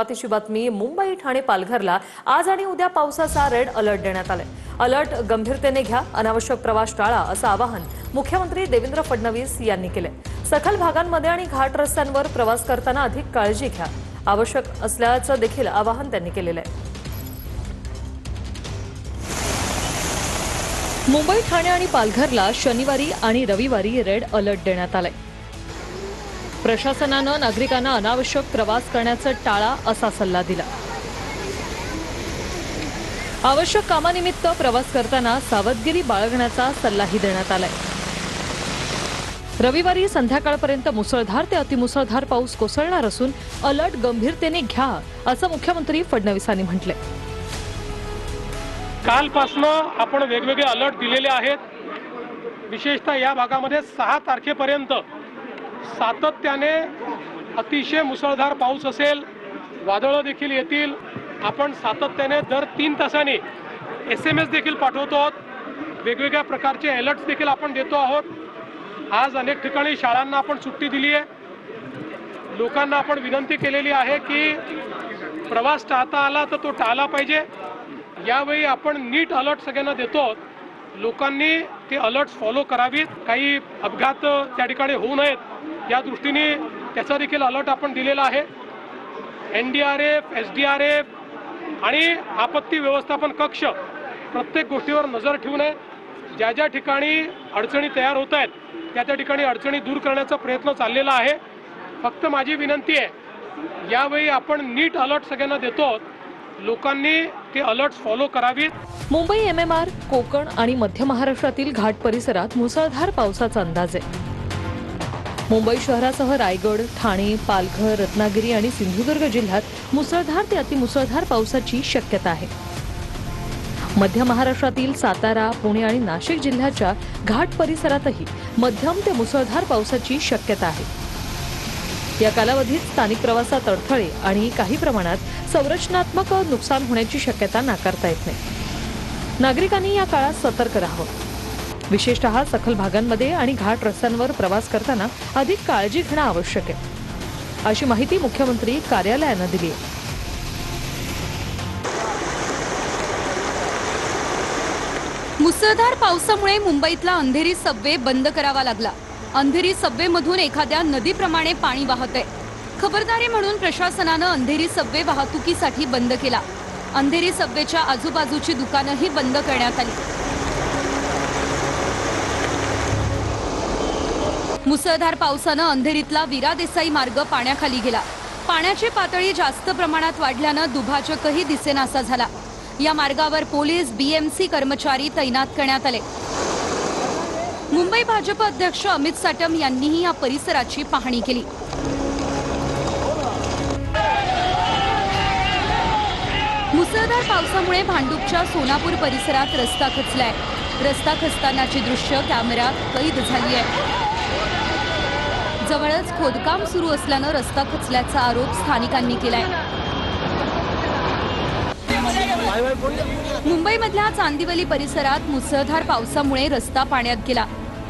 अतिशय बातमी मुंबई ठाणे पालघरला आज आणि उद्या पावसाचा रेड अलर्ट देण्यात आलाय। अलर्ट गंभीरतेने घ्या, अनावश्यक प्रवास टाळा असं आवाहन मुख्यमंत्री देवेंद्र फडणवीस यांनी केलंय। सखल भागांमध्ये आणि घाट रस्त्यांवर प्रवास करताना अधिक काळजी घ्या, आवश्यक असल्याचं देखील आवाहन त्यांनी केलेलं आहे। मुंबई ठाणे आणि पालघरला शनिवारी आणि रविवारी रेड अलर्ट देण्यात आलाय। प्रशासनानं नागरिकांना अनावश्यक प्रवास करण्याचं टाळा असा सल्ला दिला। आवश्यक कामानिमित्त प्रवास करताना सावधगिरी बाळगण्याचा सल्लाही देण्यात आलाय। रविवारी संध्याकाळपर्यंत मुसळधार ते अतिमुसळधार पाऊस कोसळणार असून अलर्ट गंभीरतेने घ्या असं मुख्यमंत्री फडणवीसांनी म्हटलंय। कालपासून आपण वेगवेगळे अलर्ट दिलेले आहेत। विशेषतः या भागामध्ये 6 तारखेपर्यंत सातत्याने अतिशय मुसळधार पाऊस असेल, वादळं देखील येतील। आपण सातत्याने दर 3 तासांनी SMS देखील पाठवतो आहोत, वेगवेगळ्या प्रकारचे अलर्ट्स देखील आपण देतो आहोत। आज अनेक ठिकाणी शाळांना आपण सुट्टी दिली आहे। लोकांना आपण विनंती केलेली आहे की प्रवास टाळता आला तर तो टाळला पाहिजे। यावेळी आपण नीट अलर्ट सगळ्यांना देतो। लोकांनी ते अलर्ट्स फॉलो करावीत, काही अपघात त्या ठिकाणी होऊ नयेत या दृष्टीने त्याचा देखील अलर्ट आपण दिलेला आहे। NDRF, SDRF आणि आपत्ती व्यवस्थापन कक्ष प्रत्येक गोष्टीवर नजर ठेवून आहे। ज्या ज्या ठिकाणी अडचणी तयार होत आहेत त्या ठिकाणी अडचणी दूर करण्याचा प्रयत्न चाललेला आहे। फक्त माझी विनंती आहे, यावेळी आपण नीट अलर्ट सगळ्यांना देतो, लोकांनी ते अलर्ट्स फॉलो करावीत। मुंबई MMR, कोकण आणि मध्य महाराष्ट्रातील घाट परिसरात मुसळधार पावसाचा अंदाज आहे। मुंबई शहरासह रायगड, ठाणे, पालघर, रत्नागिरी आणि सिंधुदुर्ग जिल्ह्यात मुसळधार ते अतिमुसळधार पावसाची शक्यता आहे। मध्य महाराष्ट्रातील सातारा, पुणे आणि नाशिक जिल्ह्याच्या घाट परिसरातही मध्यम ते मुसळधार पावसाची शक्यता आहे। या कालावधीत स्थानिक प्रवासात अडथळे आणि काही प्रमाणात संरचनात्मक नुकसान होण्याची शक्यता नाकारता येत नाही। नागरिकांनी या काळात सतर्क राहावं। विशेषतः सखल भागांमध्ये आणि घाट रस्त्यांवर प्रवास करताना अधिक काळजी घेणं आवश्यक आहे, अशी माहिती मुख्यमंत्री कार्यालयानं दिली आहे। मुसळधार पावसामुळे मुंबईतला अंधेरी सबवे बंद करावा लागला। अंधेरी सबवेमधून एखाद्या नदीप्रमाणे पाणी वाहत आहे। खबरदारी म्हणून प्रशासनानं अंधेरी सबवे वाहतुकीसाठी बंद केला। अंधेरी सबवेच्या आजूबाजूची दुकानंही बंद करण्यात आली। मुसळधार पावसानं अंधेरीतला वीरा देसाई मार्ग पाण्याखाली गेला। पाण्याची पातळी जास्त प्रमाणात वाढल्यानं दुभाजकही दिसेनासा झाला। या मार्गावर पोलीस, BMC कर्मचारी तैनात करण्यात आले। मुंबई भाजप अध्यक्ष अमित साटम यांनीही या परिसराची पाहणी केली। मुसळधार पावसामुळे भांडूपच्या सोनापूर परिसरात रस्ता खचलाय। रस्ता खचतानाची दृश्य कॅमेऱ्यात कैद झाली आहे। जवळच खोदकाम सुरू असल्यानं रस्ता खचल्याचा आरोप स्थानिकांनी केलाय। मुंबईमधल्या चांदिवली परिसरात मुसळधार पावसामुळे रस्ता पाण्यात गेला।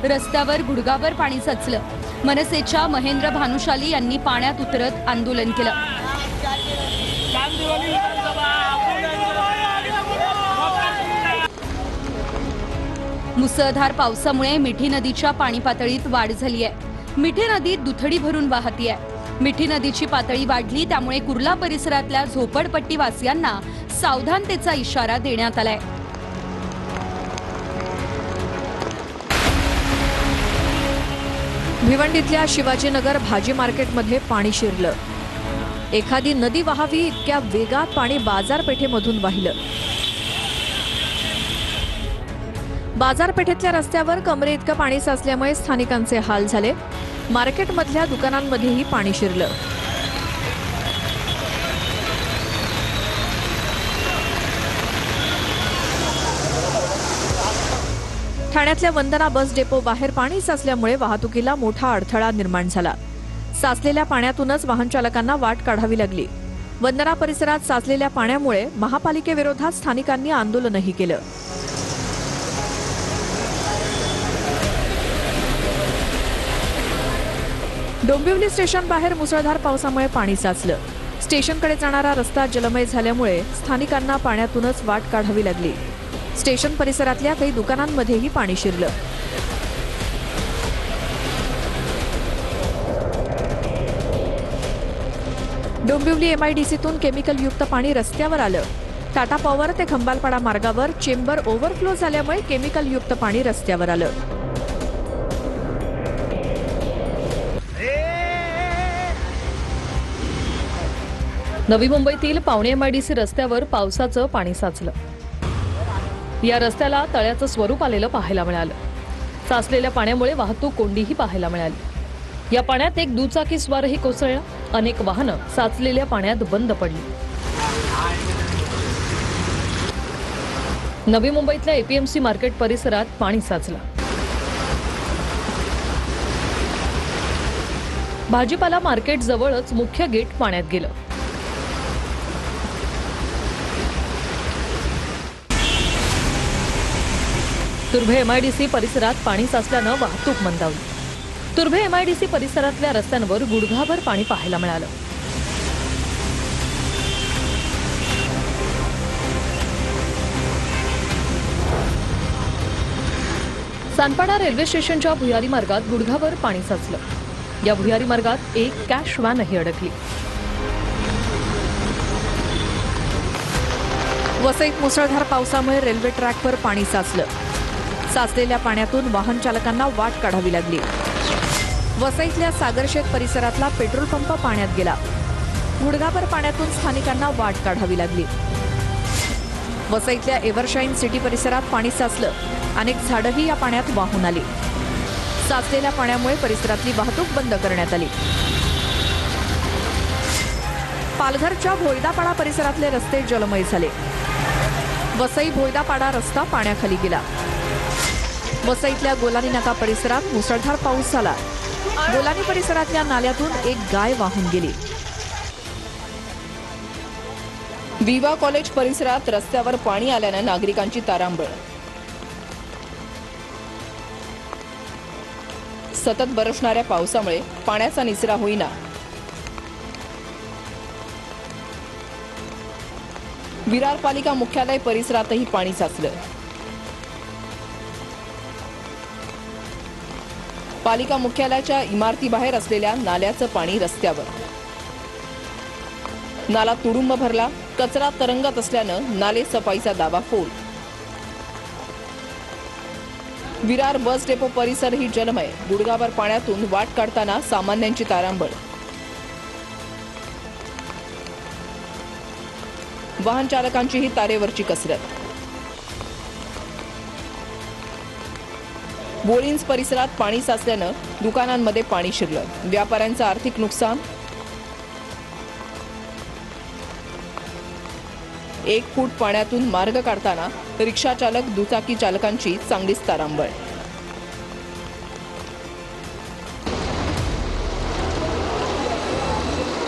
रस्त्यावर गुडघाभर पाणी साचलं। मनसेच्या महेंद्र भानुशाली यांनी पाण्यात उतरत आंदोलन केलं। मुसळधार पावसामुळे मिठी नदीच्या पाणी पातळीत वाढ झाली आहे। मिठी नदी दुथडी भरून वाहतीये। मिठी नदीची पातळी वाढली, त्यामुळे कुर्ला परिसरातल्या झोपडपट्टी वासियांना सावधानतेचा इशारा देण्यात आलाय। भिवंडीतल्या शिवाजीनगर भाजी मार्केटमध्ये पाणी शिरलं। एखादी नदी वाहावी इतक्या वेगात पाणी बाजारपेठेमधून वाहिलं। बाजारपेठेतल्या रस्त्यावर कमरे इतकं पाणी साचल्यामुळे स्थानिकांचे हाल झाले। मार्केटमधल्या दुकानांमध्येही पाणी शिरलं। ठाण्यातल्या वंदना बस डेपो बाहेर पाणी साचल्यामुळे वाहतुकीला मोठा अडथळा निर्माण झाला। साचलेल्या पाण्यातूनच वाहन चालकांना वाट काढावी लागली। वंदना परिसरात साचलेल्या पाण्यामुळे महापालिकेविरोधात स्थानिकांनी आंदोलनही केलं। डोंबिवली स्टेशन बाहेर मुसळधार पावसामुळे पाणी साचलं। स्टेशनकडे जाणारा रस्ता जलमय झाल्यामुळे स्थानिकांना पाण्यातूनच वाट काढावी लागली. स्टेशन परिसरातल्या काही दुकानांमध्येही पाणी शिरलं. डोंबिवली MIDCतून केमिकलयुक्त पाणी रस्त्यावर आलं. टाटा पॉवर ते खंबालपाडा मार्गावर चेंबर ओव्हरफ्लो झाल्यामुळे केमिकलयुक्त पाणी रस्त्यावर आलं. नवी मुंबईतील पावणे MIDC रस्त्यावर पावसाचं पाणी साचलं. या रस्त्याला तळ्याचं स्वरूप आलेलं पाहायला मिळालं. साचलेल्या पाण्यामुळे वाहतूक कोंडीही पाहायला मिळाली. या पाण्यात एक दुचाकीस्वारही कोसळला. अनेक वाहनं साचलेल्या पाण्यात बंद पडली. नवी मुंबईतल्या APMC मार्केट परिसरात पाणी साचलं. भाजीपाला मार्केट जवळच मुख्य गेट पाण्यात गेलं. तुर्भे MIDC परिसरात पाणी साचल्यानं वाहतूक मंदावली. तुर्भे MIDC परिसरातल्या रस्त्यांवर गुडघाभर पाणी पाहायला मिळालं. सानपाडा रेल्वे स्टेशनच्या भुयारी मार्गात गुडघाभर पाणी साचलं. या भुयारी मार्गात एक कॅश व्हॅनही अडकली. वसईत मुसळधार पावसामुळे रेल्वे ट्रॅकवर पाणी साचलं. साचलेल्या पाण्यातून वाहन चालकांना वाट काढावी लागली. वसईतल्या सागरशेत परिसरातला पेट्रोल पंप पाण्यात गेला. गुडघाभर पाण्यातून स्थानिकांना वाट काढावी लागली. वसईतल्या एव्हरशाईन सिटी परिसरात पाणी साचलं. अनेक झाडंही या पाण्यात वाहून आली. साचलेल्या पाण्यामुळे परिसरातली वाहतूक बंद करण्यात आली. पालघरच्या भोयदापाडा परिसरातले रस्ते जलमय झाले. वसई भोयदापाडा रस्ता पाण्याखाली गेला. वसईतल्या गोलानी नाका परिसरात मुसळधार पाऊस झाला. गोलानी परिसरातल्या नाल्यातून एक गाय वाहून गेली. विवा कॉलेज परिसरात रस्त्यावर पाणी आल्यानं नागरिकांची तारांबळ. सतत बरसणाऱ्या पावसामुळे पाण्याचा निचरा होईना. विरार पालिका मुख्यालय परिसरातही पाणी साचलं. पालिका मुख्यालयाच्या इमारतीबाहेर असलेल्या नाल्याचं पाणी रस्त्यावर. नाला तुडुंब भरला. कचरा तरंगत असल्यानं नाले सफाईचा दावा फोल. विरार बस डेपो परिसर ही जलमय. गुडघाभर पाण्यातून वाट काढताना सामान्यांची तारांबळ. वाहन चालकांचीही तारेवरची कसरत. बोरिन्स परिसरात पाणी साचल्यानं दुकानांमध्ये पाणी शिरलं. व्यापाऱ्यांचं आर्थिक नुकसान. 1 फूट पाण्यातून मार्ग काढताना रिक्षा चालक दुचाकी चालकांची चांगलीच तारांबळ.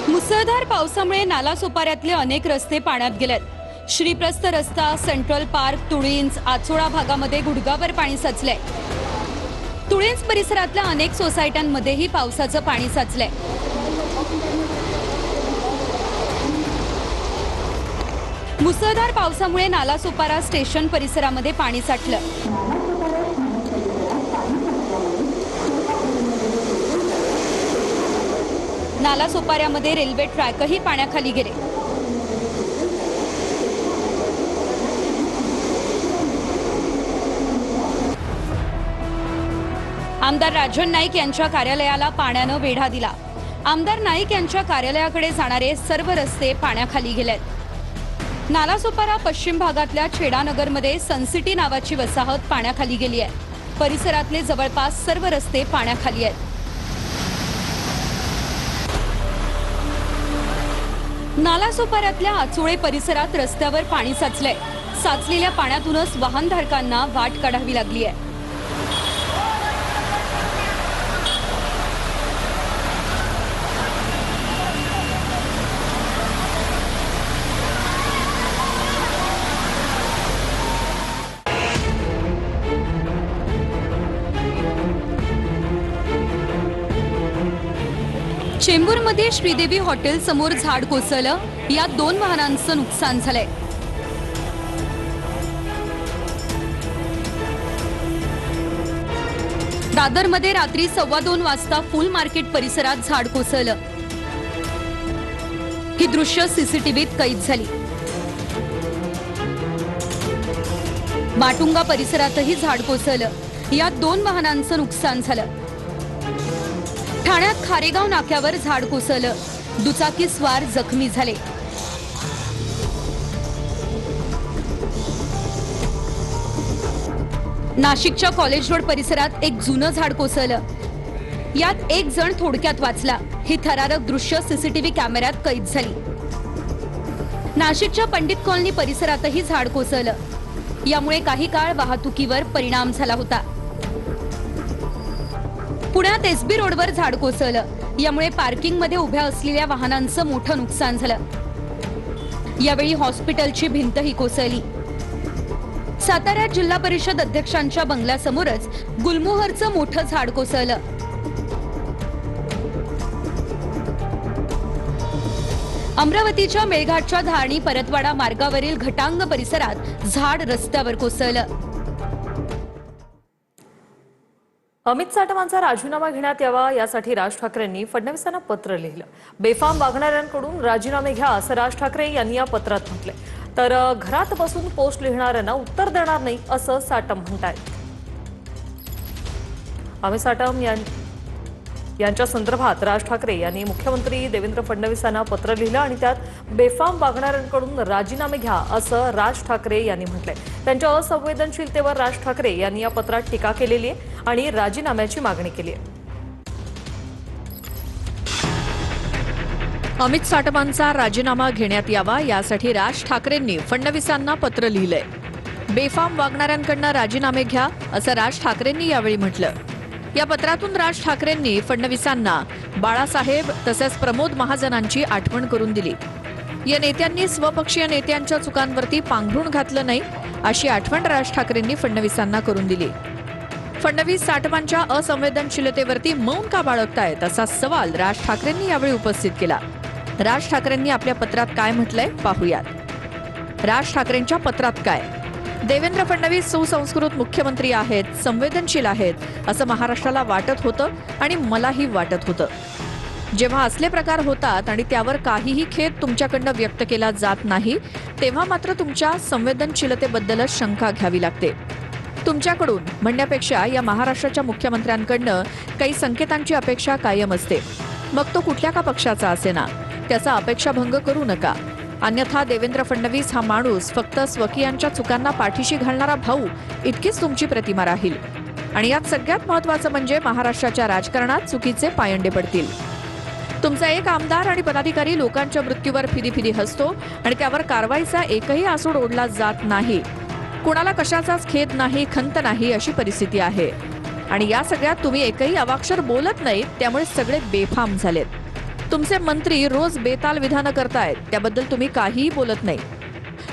मुसळधार पावसामुळे नालासोपाऱ्यातले अनेक रस्ते पाण्यात गेलेत. श्रीप्रस्थ रस्ता, सेंट्रल पार्क, तुळींज, आचोळा भागामध्ये गुडघाभर पाणी साचलंय. तुळींज परिसरातल्या अनेक सोसायट्यांमध्येही पावसाचं पाणी साचलंय. मुसळधार पावसामुळे नालासोपारा स्टेशन परिसरामध्ये पाणी साठलं. नालासोपाऱ्यामध्ये रेल्वे ट्रॅकही पाण्याखाली गेले. आमदार राजन नाईक यांच्या कार्यालयाला पाण्यानं वेढा दिला. आमदार नाईक यांच्या कार्यालयाकडे जाणारे सर्व रस्ते पाण्याखाली गेलेत. नालासोपारा पश्चिम भागातल्या छेडानगरमध्ये सनसिटी नावाची वसाहत पाण्याखाली गेली आहे. परिसरातले जवळपास सर्व रस्ते पाण्याखाली आहेत. नालासोपाऱ्यातल्या आचोळे परिसरात रस्त्यावर पाणी साचलंय. साचलेल्या पाण्यातूनच वाहनधारकांना वाट काढावी लागली आहे. चेंबूरमध्ये श्रीदेवी हॉटेल समोर झाड कोसळलं, यात 2 वाहनांचं नुकसान झालंय. दादरमध्ये रात्री 2:15 वाजता फुल मार्केट परिसरात झाड कोसळलं. ही दृश्य सीसीटीव्हीत कैद झाली. माटुंगा परिसरातही झाड कोसळलं, यात 2 वाहनांचं नुकसान झालं. ठाण्यात खारेगाव नाक्यावर झाड कोसळलं, दुचाकी स्वार जखमी झाले. नाशिकच्या कॉलेज रोड परिसरात एक जुनं झाड कोसळलं, यात 1 जण थोडक्यात वाचला. ही थरारक दृश्य सीसीटीव्ही कॅमेऱ्यात कैद झाली. नाशिकच्या पंडित कॉलनी परिसरातही झाड कोसळलं, यामुळे काही काळ वाहतुकीवर परिणाम झाला होता. पुण्यात एसबी रोडवर झाड कोसळलं, यामुळे पार्किंगमध्ये उभ्या असलेल्या वाहनांचं मोठं नुकसान झालं. यावेळी हॉस्पिटलची भिंतही कोसळली. साताऱ्यात जिल्हा परिषद अध्यक्षांच्या बंगल्यासमोरच गुलमोहरचं मोठं झाड कोसळलं. अमरावतीच्या मेळघाटच्या धारणी परतवाडा मार्गावरील घटांग परिसरात झाड रस्त्यावर कोसळलं. अमित साटमांचा राजीनामा घेण्यात यावा यासाठी राज ठाकरेंनी फडणवीसांना पत्र लिहिलं. बेफाम वागणाऱ्यांकडून राजीनामे घ्या असं राज ठाकरे यांनी या पत्रात म्हटलंय. तर घरात बसून पोस्ट लिहिणाऱ्यांना उत्तर देणार नाही असं साटम म्हणतायत. अमित साटम यांच्या संदर्भात राज ठाकरे यांनी मुख्यमंत्री देवेंद्र फडणवीसांना पत्र लिहिलं आणि त्यात बेफाम वागणाऱ्यांकडून राजीनामे घ्या असं राज ठाकरे यांनी म्हटलंय. त्यांच्या असंवेदनशीलतेवर राज ठाकरे यांनी या पत्रात टीका केलेली आहे आणि राजीनाम्याची मागणी केली आहे. अमित साटमांचा राजीनामा घेण्यात यावा यासाठी राज ठाकरेंनी फडणवीसांना पत्र लिहिलंय. बेफाम वागणाऱ्यांकडून राजीनामे घ्या असं राज ठाकरेंनी यावेळी म्हटलं. या पत्रातून राज ठाकरेंनी फडणवीसांना बाळासाहेब तसेच प्रमोद महाजनांची आठवण करून दिली. या नेत्यांनी स्वपक्षीय नेत्यांच्या चुकांवरती पांघरूण घातलं नाही अशी आठवण राज ठाकरेंनी फडणवीसांना करून दिली. फडणवीस साटमांच्या असंवेदनशीलतेवरती मौन का बाळगतायत असा सवाल राज ठाकरेंनी यावेळी उपस्थित केला. राज ठाकरेंनी आपल्या पत्रात काय म्हटलंय पाहूयात. राज ठाकरेंच्या पत्रात काय? देवेंद्र फडणवीस सुसंस्कृत मुख्यमंत्री आहेत, संवेदनशील आहेत असं महाराष्ट्राला वाटत होतं आणि मलाही वाटत होतं. जेव्हा असले प्रकार होतात आणि त्यावर काहीही खेद तुमच्याकडनं व्यक्त केला जात नाही तेव्हा मात्र तुमच्या संवेदनशीलतेबद्दलच शंका घ्यावी लागते. तुमच्याकडून म्हणण्यापेक्षा या महाराष्ट्राच्या मुख्यमंत्र्यांकडनं काही संकेतांची अपेक्षा कायम असते. मग तो कुठल्या का पक्षाचा असेना, त्याचा अपेक्षाभंग करू नका. अन्यथा देवेंद्र फडणवीस हा माणूस फक्त स्वकीयांच्या चुकांना पाठीशी घालणारा भाऊ इतकीच तुमची प्रतिमा राहील. आणि यात सगळ्यात महत्त्वाचं म्हणजे महाराष्ट्राच्या राजकारणात चुकीचे पायंडे पडतील. तुमचा एक आमदार आणि पदाधिकारी लोकांच्या मृत्यूवर फिदी हसतो आणि त्यावर कारवाईचा एकही आसूड ओढला जात नाही. कुणाला कशाचाच खेद नाही, खंत नाही अशी परिस्थिती आहे. आणि या सगळ्यात तुम्ही एकही अवाक्षर बोलत नाहीत, त्यामुळे सगळे बेफाम झालेत. तुमचे मंत्री रोज बेताल विधानं करतायत, त्याबद्दल तुम्ही काहीही बोलत नाही.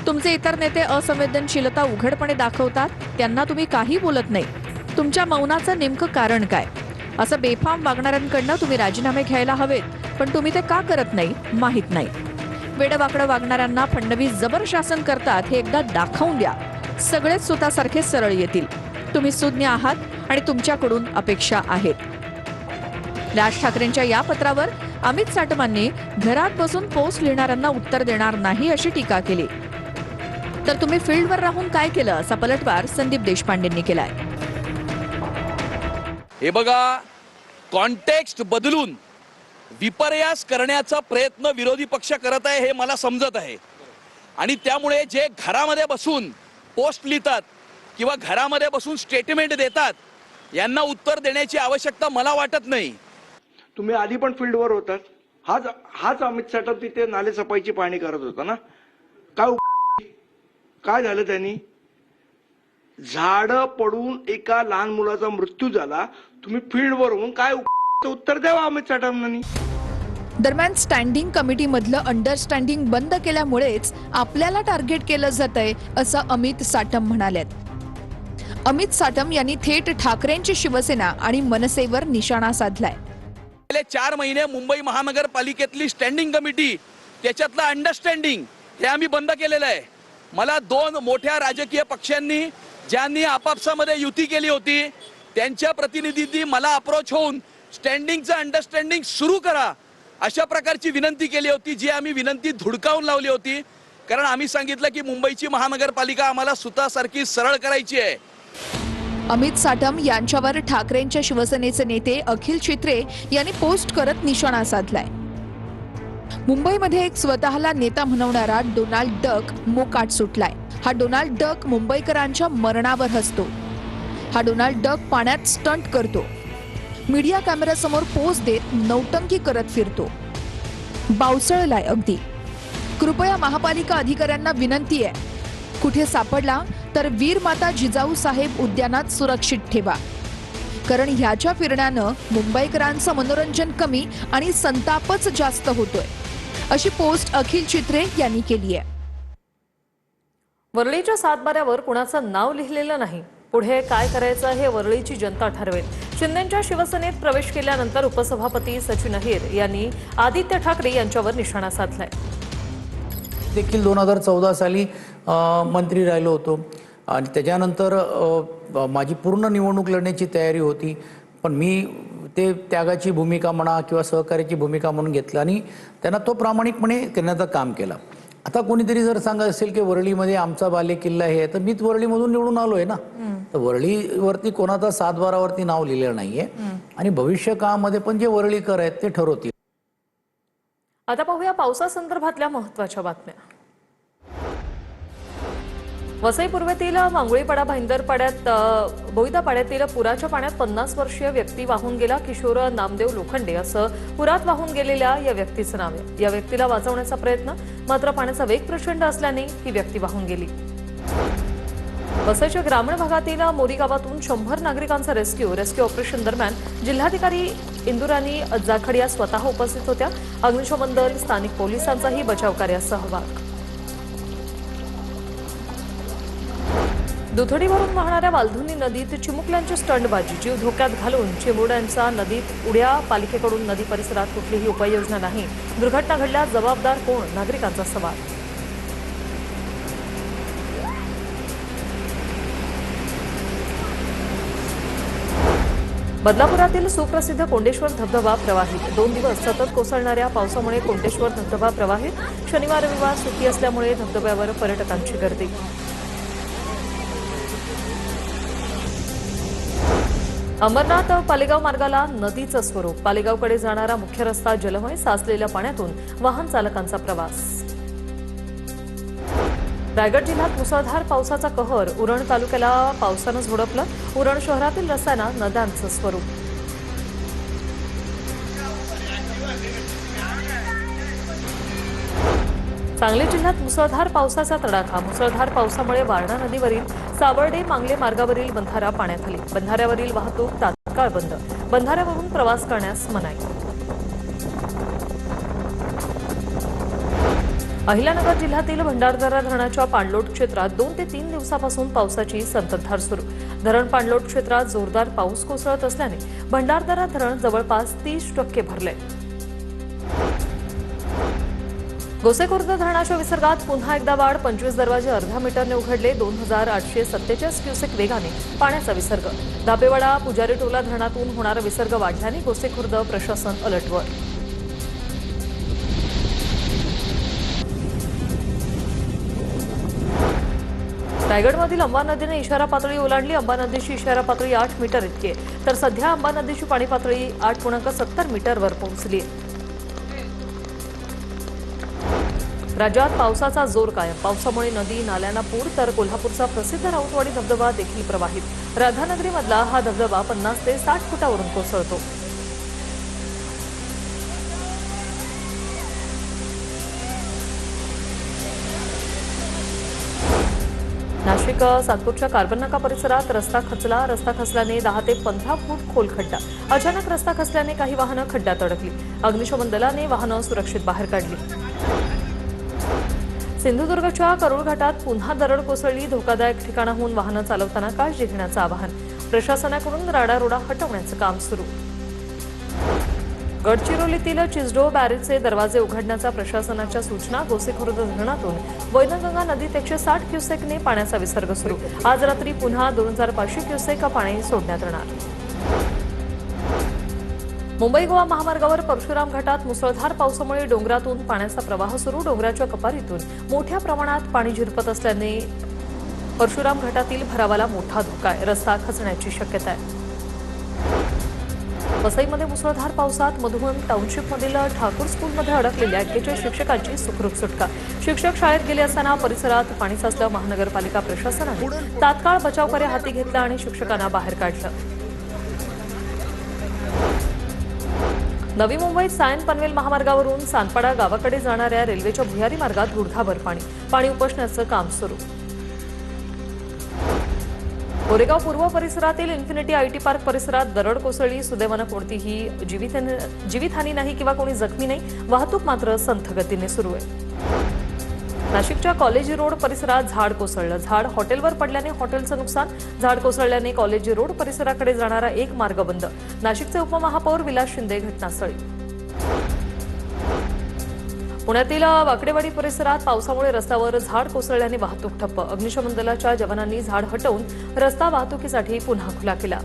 तुमचे इतर नेते असंवेदनशीलता उघडपणे दाखवतात, त्यांना तुम्ही काही बोलत नाही. तुमच्या मौनाचं नेमकं कारण काय? असं बेफाम वागणाऱ्यांकडनं तुम्ही राजीनामे घ्यायला हवेत, पण तुम्ही ते का करत नाही माहीत नाही. वेडवाकडं वागणाऱ्यांना फडणवीस जबर शासन करतात हे एकदा दाखवून द्या. सगळेच स्वतःसारखे सरळ येतील. तुम्ही सुज्ञ आहात आणि तुमच्याकडून अपेक्षा आहेत. राज ठाकरेंच्या या पत्रावर अमित साटमांनी घरात बसून पोस्ट लिहिणाऱ्यांना उत्तर देणार नाही अशी टीका केली. तर तुम्ही फील्डवर राहून काय केलं असा पलटवार संदीप देशपांडेंनी केलाय. हे बघा, कॉन्टेक्स्ट बदलून विपर्यास करण्याचा प्रयत्न विरोधी पक्ष करत आहे हे मला समजत आहे. आणि त्यामुळे जे घरामध्ये बसून पोस्ट लिहितात किंवा घरामध्ये बसून स्टेटमेंट देतात यांना उत्तर देण्याची आवश्यकता मला वाटत नाही. तुम्ही आधी पण फील्डवर होतात. हाच अमित साटम तिथे नाले सफाईची पाहणी करत होता ना. काय झालं त्यांनी? झाडं पडून एका लहान मुलाचा मृत्यू झाला. तुम्ही फील्डवर होऊन काय उत्तर द्यावं अमित साटमांनी? दरम्यान स्टँडिंग कमिटीमधलं अंडरस्टँडिंग बंद केल्यामुळेच आपल्याला टार्गेट केलं जातंय असं अमित साटम म्हणालेत. अमित साटम यांनी थेट ठाकरेंची शिवसेना आणि मनसेवर निशाणा साधलाय. गेले 4 महिने मुंबई महानगरपालिकेतली स्टँडिंग कमिटी त्याच्यातलं अंडरस्टँडिंग हे आम्ही बंद केलेलं आहे. मला 2 मोठ्या राजकीय पक्षांनी ज्यांनी आपापसामध्ये युती केली होती त्यांच्या प्रतिनिधींनी मला अप्रोच होऊन स्टँडिंगचं अंडरस्टँडिंग सुरू करा अशा प्रकारची विनंती केली होती, जी आम्ही विनंती धुडकावून लावली होती. कारण आम्ही सांगितलं की मुंबईची महानगरपालिका आम्हाला सुतासारखी सरळ करायची आहे. अमित साटम यांच्यावर ठाकरेंच्या शिवसेनेचे नेते अखिल चित्रे यांनी पोस्ट करत निशाणा साधलाय. मुंबईमध्ये एक स्वतःला नेता म्हणवणारा डोनाल्ड डक मोकाट सुटलाय. हा डोनाल्ड डक मुंबईकरांच्या मरणावर हसतो. हा डोनाल्ड डक पाण्यात स्टंट करतो. मीडिया कॅमेऱ्यासमोर पोज देत नौटंकी करत फिरतो. बावचळलाय अगदी. कृपया महापालिका अधिकाऱ्यांना विनंती आहे, कुठे सापडला तर वीर माता जिजाऊ साहेब उद्यानात सुरक्षित ठेवा. कारण ह्याच्या फिरण्यानं मुंबईकरांचं मनोरंजन कमी आणि संतापच जास्त होतोय, अशी पोस्ट अखिल चित्रे यांनी केली आहे. वरळीच्या सातबाऱ्यावर कुणाचं नाव लिहिलेलं नाही. पुढे काय करायचं हे वरळीची जनता ठरवेल. शिंदेंच्या शिवसेनेत प्रवेश केल्यानंतर उपसभापती सचिन अहिर यांनी आदित्य ठाकरे यांच्यावर निशाणा साधलाय. देखील 2014 साली मंत्री राहिलो होतो आणि त्याच्यानंतर माझी पूर्ण निवडणूक लढण्याची तयारी होती. पण मी ते त्यागाची भूमिका म्हणा किंवा सहकार्याची भूमिका म्हणून घेतलं आणि त्यांना तो प्रामाणिकपणे करण्याचं काम केलं. आता कोणीतरी जर सांगत असेल की वरळीमध्ये आमचा बालेकिल्ला आहे, तर मीच वरळीमधून निवडून आलोय ना. तर वरळीवरती कोणाचा 7/12वरती नाव लिहिलेलं नाहीये आणि भविष्य काळामध्ये पण जे वरळीकर आहेत ते ठरवतील. आता पाहूया पावसासंदर्भातल्या महत्त्वाच्या बातम्या. वसई पूर्वेतील मांगुळीपाडा भाईंदरपाड्यात बोईदापाड्यातील पुराच्या पाण्यात 50 वर्षीय व्यक्ती वाहून गेला. किशोर नामदेव लोखंडे असं पुरात वाहून गेलेल्या या व्यक्तीचं नाव आहे. या व्यक्तीला वाचवण्याचा प्रयत्न, मात्र पाण्याचा वेग प्रचंड असल्याने ही व्यक्ती वाहून गेली. वसईच्या ग्रामीण भागातील मोरी गावातून 100 नागरिकांचा रेस्क्यू ऑपरेशन दरम्यान जिल्हाधिकारी इंदुराणी जाखडिया स्वतः उपस्थित होत्या. अग्निशमन दल, स्थानिक पोलिसांचाही बचाव कार्यात सहभाग. दुथडीवरून वाहणाऱ्या वालधुनी नदीत चिमुकल्यांची स्टंटबाजी, जीव धोक्यात घालून चिमुरड्यांचा नदीत उड्या. पालिकेकडून नदी परिसरात कुठलीही उपाययोजना नाही. दुर्घटना घडल्यास जबाबदार कोण, नागरिकांचा सवाल. बदलापुरातील सुप्रसिद्ध कोंडेश्वर धबधबा प्रवाहित. 2 दिवस सतत कोसळणाऱ्या पावसामुळे कोंडेश्वर धबधबा प्रवाहित. शनिवार रविवार सुट्टी असल्यामुळे धबधब्यावर पर्यटकांची गर्दी. अंबरनाथ पालेगाव मार्गाला नदीचं स्वरूप. पालेगावकडे जाणारा मुख्य रस्ता जलमय. साचलेल्या पाण्यातून वाहन चालकांचा प्रवास. रायगड जिल्ह्यात मुसळधार पावसाचा कहर. उरण तालुक्याला पावसानं झोडपलं. उरण शहरातील रस्त्यांना नद्यांचं स्वरूप. सांगली जिल्ह्यात मुसळधार पावसाचा तडाखा. मुसळधार पावसामुळे वारणा नदीवरील सावर्डे मांगले मार्गावरील बंधारा पाण्याखाली. बंधाऱ्यावरील वाहतूक तात्काळ बंद. बंधाऱ्यावरून प्रवास करण्यास मनाई. अहिल्यानगर जिल्ह्यातील भंडारदरा धरणाच्या पाणलोट क्षेत्रात 2 ते 3 दिवसापासून पावसाची संततधार सुरू. धरण पाणलोट क्षेत्रात जोरदार पाऊस कोसळत असल्याने भंडारदरा धरण जवळपास 30% भरले. गोसेखुर्द धरणाच्या विसर्गात पुन्हा एकदा वाढ. 25 दरवाजे अर्ध्या मीटरने उघडले. 2847 क्युसेक वेगाने पाण्याचा विसर्ग. दापेवाडा पुजारी टोला धरणातून होणारा विसर्ग वाढल्याने गोसेखुर्द प्रशासन अलर्टवर. रायगडमधील अंबा नदीने इशारा पातळी ओलांडली. अंबा नदीची इशारा पातळी 8 मीटर इतकी आहे, तर सध्या अंबा नदीची पाणी पातळी 8.70 मीटरवर पोहोचली. राज्यात पावसाचा जोर कायम. पावसामुळे नदी नाल्यांना पूर, तर कोल्हापूरचा प्रसिद्ध राऊतवाडी धबधबा देखील प्रवाहित. राधानगरीमधला हा धबधबा 50 ते 60 फुटावरून कोसळतो. नाशिक सातपूरच्या कार्बन नाका परिसरात रस्ता खचला. रस्ता खचल्याने 10 ते 15 फूट खोल खड्डा. अचानक रस्ता खचल्याने काही वाहनं खड्ड्यात अडकली. अग्निशमन दलाने वाहनं सुरक्षित बाहेर काढली. सिंधुदुर्गच्या करूळ घाटात पुन्हा दरड कोसळली. धोकादायक ठिकाणाहून वाहनं चालवताना काळजी घेण्याचं आवाहन. प्रशासनाकडून राडारोडा हटवण्याचं काम सुरू. गडचिरोलीतील चिचडोळ बॅरेजचे दरवाजे उघडण्याच्या प्रशासनाच्या सूचना. गोसेखुर्द धरणातून वैनगंगा नदीत 160 क्युसेकने पाण्याचा विसर्ग सुरू. आज रात्री पुन्हा 2500 क्युसेक पाणी सोडण्यात येणार. मुंबई गोवा महामार्गावर परशुराम घाटात मुसळधार पावसामुळे डोंगरातून पाण्याचा प्रवाह सुरू. डोंगराच्या कपारीतून मोठ्या प्रमाणात पाणी झिरपत असल्याने परशुराम घाटातील भरावाला मोठा धोका आहे. रस्ता खचण्याची शक्यता आहे. वसईमध्ये मुसळधार पावसात मधुबन टाउनशिपमधील ठाकूर स्कूलमध्ये अडकलेल्या 41 शिक्षकांची सुखरूप सुटका. शिक्षक शाळेत गेले असताना परिसरात पाणी साचलं. महानगरपालिका प्रशासनाने तात्काळ बचावकार्य हाती घेतलं आणि शिक्षकांना बाहेर काढलं. नवी मुंबईत सायन पनवेल महामार्गावरून सानपाडा गावाकडे जाणाऱ्या रेल्वेच्या भुयारी मार्गात धुडधाभर पाणी उपसण्याचं काम सुरू. कोरेगाव पूर्व परिसरातील इन्फिनिटी आयटी पार्क परिसरात दरड कोसळली. सुदैवानं कोणतीही जीवितहानी नाही किंवा कोणी जखमी नाही. वाहतूक मात्र संथ गतीने सुरू आहे. नाशिकच्या कॉलेज रोड परिसरात झाड कोसळलं. झाड हॉटेलवर पडल्याने हॉटेलचं नुकसान. झाड कोसळल्याने कॉलेज रोड परिसराकडे जाणारा एक मार्ग बंद. नाशिकचे उपमहापौर विलास शिंदे घटनास्थळी. पुण्यातील वाकडेवाडी परिसरात पावसामुळे रस्त्यावर झाड कोसळल्याने वाहतूक ठप्प. अग्निशमन दलाच्या जवानांनी झाड हटवून रस्ता वाहतुकीसाठी पुन्हा खुला केला.